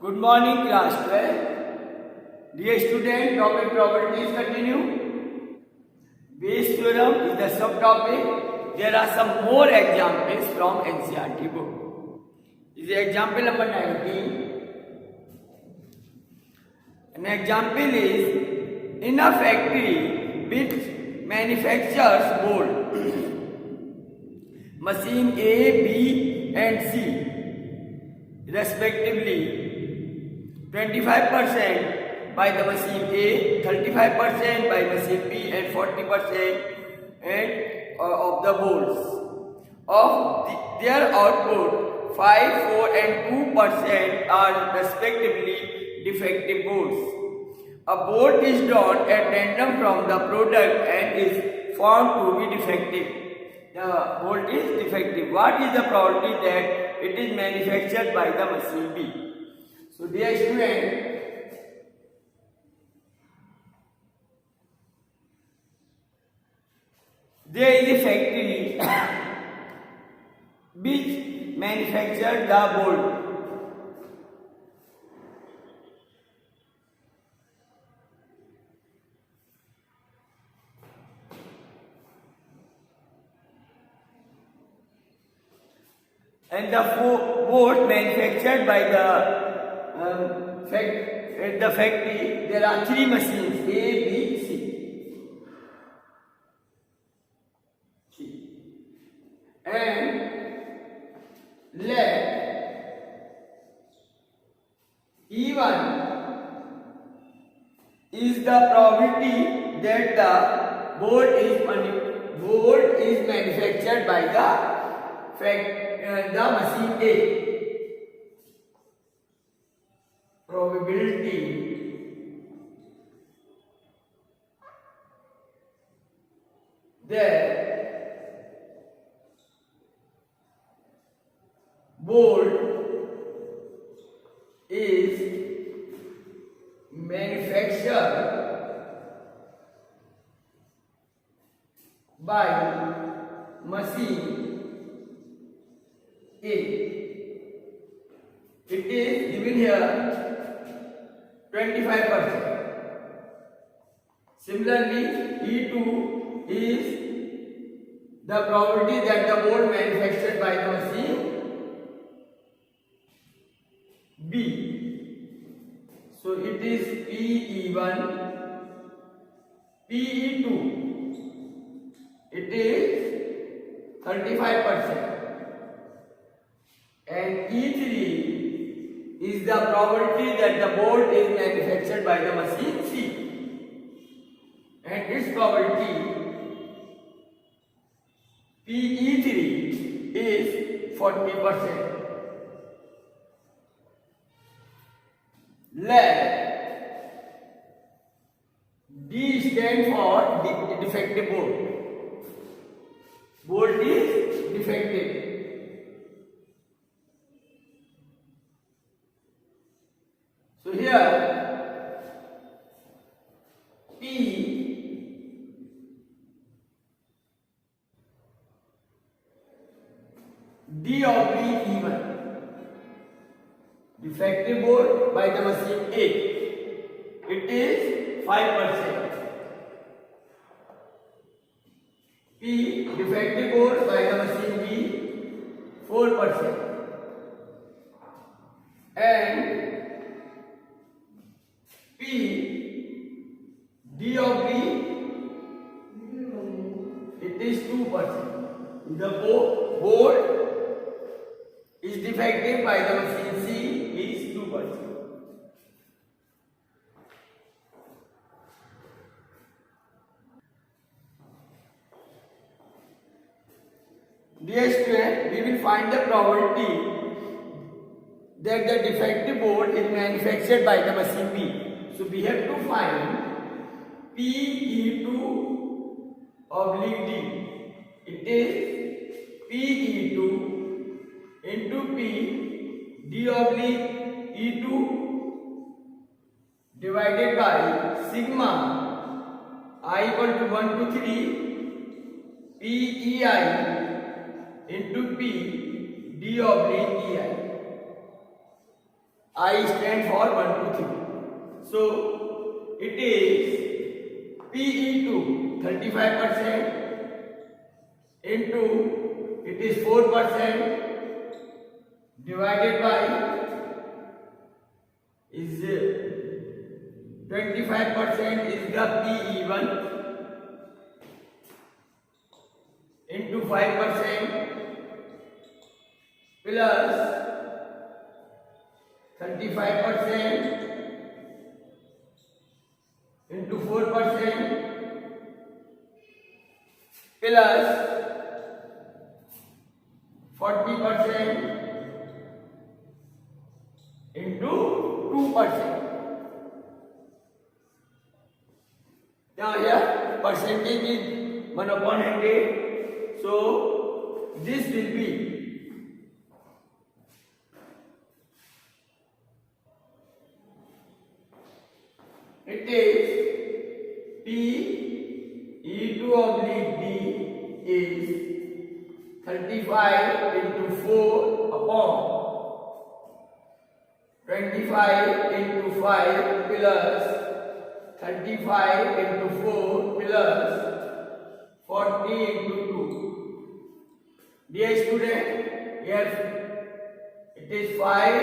Good morning, class 12. Dear student, topic properties continue. Bayes theorem is the subtopic. There are some more examples from NCERT book. This is example number 19. An example is, in a factory which manufactures board, machine A, B and C respectively, 25% by the machine A, 35% by machine B and 40% of the boards. Of their output, 5, 4 and 2% are respectively defective boards. A board is drawn at random from the product and is found to be defective. The board is defective. What is the probability that it is manufactured by the machine B? So dear student, there is a factory which manufactured the board. And the board manufactured by the factory, there are 3 machines A, B, C. And let E1 is the probability that the board is manufactured by the machine A. Probability that board is manufactured by machine A. It is given here 25%. Similarly, E2 is the probability that the board manufactured by the machine B. So it is PE1, PE2. It is 35%. And E3 is the probability that the board is manufactured by the machine C. And its probability PE3 is 40%. Let D stand for defective board. Board is defective. So here P D oblique E1, defective board by the machine A, it is 5%. P defective board by the machine B, 4%. And P D oblique, it is 2%. The board is defective by the machine C is 2%. Dear student, we will find the probability that the defective board is manufactured by the machine B. So we have to find PE2 oblique D. It is PE2 into P D oblique E2 divided by sigma I equal to 1 to 3 PEI into P D oblique EI. I stand for 1, 2, 3. So it is PE2 35% into it is 4% divided by is 25% is the PE1 into 5% plus 35% into 4% plus 40% into 2%. Now here percentage is 1/100. So this will be it is PE2/D is 35 into 4 upon 25 into 5 plus 35 into 4 plus 40 into 2. Dear student, here it is 5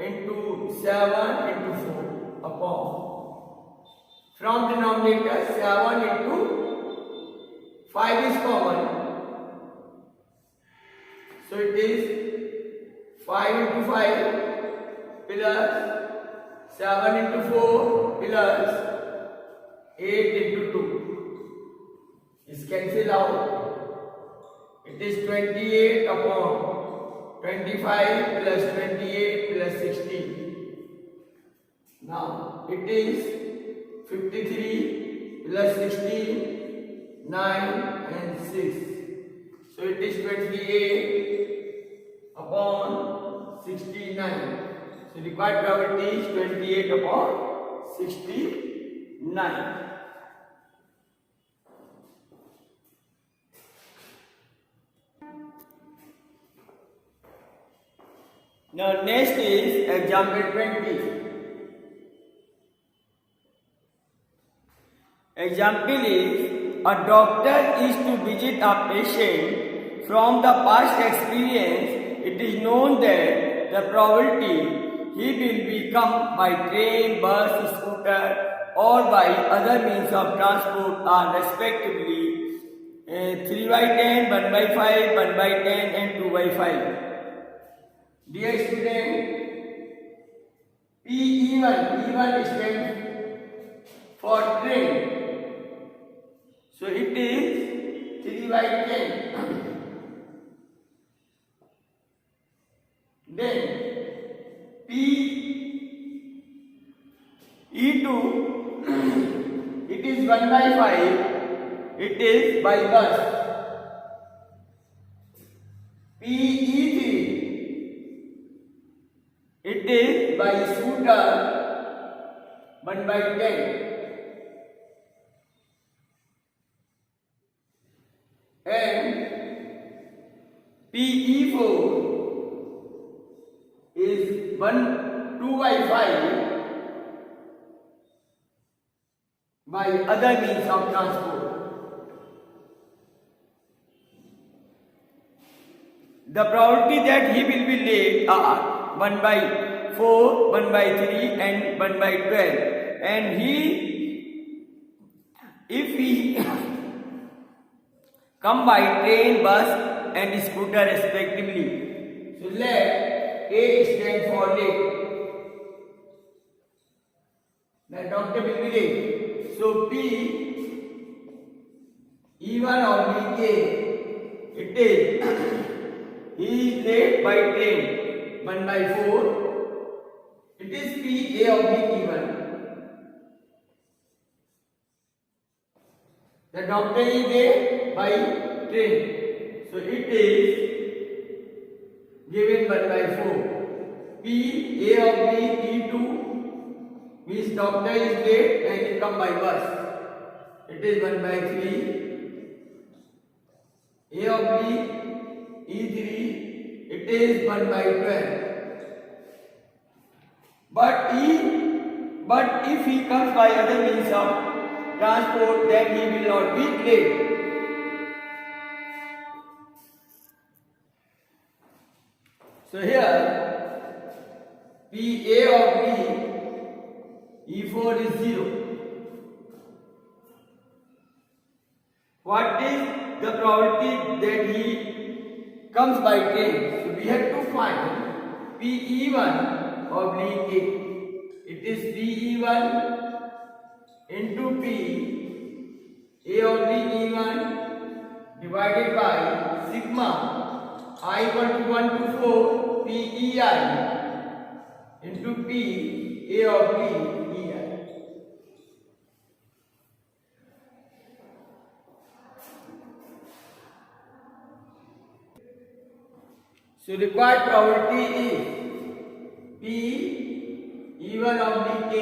into 7 into 4 upon. From denominator 7 into 5 is common. So it is 5 into 5 plus 7 into 4 plus 8 into 2. Is cancel out. It is 28 upon 25 plus 28 plus 16. Now it is 53 plus 16, 9 and 6. So it is 28 upon 69. So required probability is 28 upon 69. Now next is example 20. Example is a doctor is to visit a patient. From the past experience, it is known that the probability he will be come by train, bus, scooter or by other means of transport are respectively 3/10, 1/5, 1/10 and 2/5. Dear student, E1 stands for train. So it is 3/10. Then E2 it is 1/5. It is by bus. PE3 it is by scooter 1/10. And PE4 is 2/5 by other means of transport. The probability that he will be late are 1/4, 1/3 and 1/12. And if he come by train, bus and scooter respectively. So let A stand for late. The doctor will be late. So P E1 oblique A. It is he is late by train 1/4. It is P A oblique E1. The doctor is there by train. So it is given 1/4. P A oblique E2 means doctor is late and he come by bus. It is 1/3. A oblique E3 it is 1/12. But if he comes by other means of transport, then he will not be late. So here PA of B E4 is 0. What is the probability that he comes by train? So we have to find PE1 oblique A. It is PE1 into P A oblique E1 divided by sigma I equal to 1 to 4 PEI into P A oblique EI. So required probability is P E1 oblique A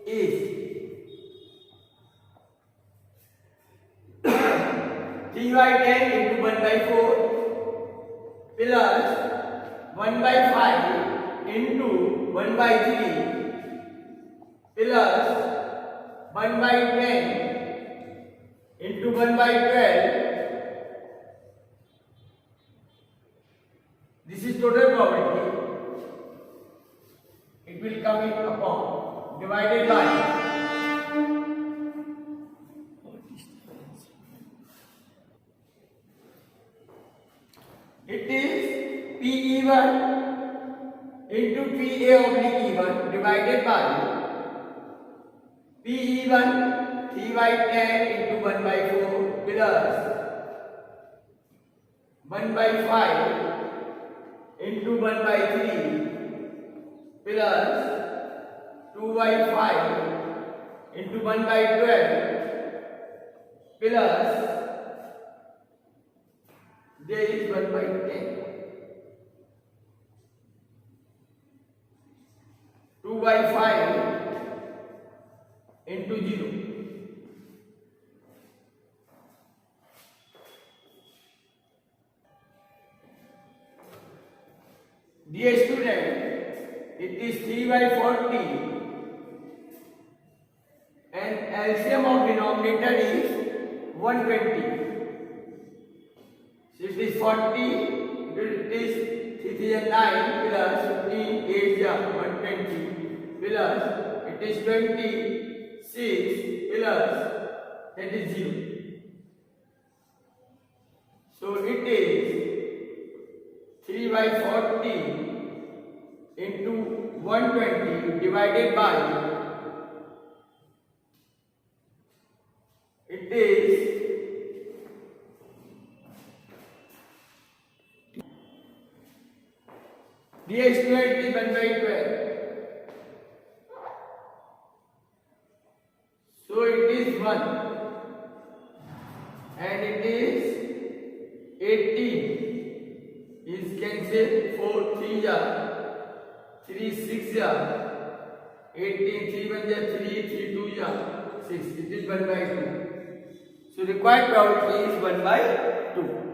is 3 by 10 into 1 by 4 plus 1 by 5 into 1 by 3 plus 1 by 10 into 1 by 12. This is total probability. It will come in upon divided by it is PE1 into PA oblique E1 divided by PE1 3 by 10 into 1 by 4 plus 1 by 5 into 1 by 3 plus 2 by 5 into 1 by 12 plus there is 1 by 10. 2 by 5 into 0. Dear student, it is 3 by 40 and LCM of denominator is 120. So it is 40, it is 3 and 9 plus 15, 8 120 plus it is 26 plus that is 0. So it is 3 by 40 into 120 divided by it is dear student, it is 1 by 12. So it is 1 and it is 18 is cancel 4 3 ja 3 6 ja 18 3 1 ja 3 3 2 ja 6. It is 1 by 2. So required probability is 1 by 2.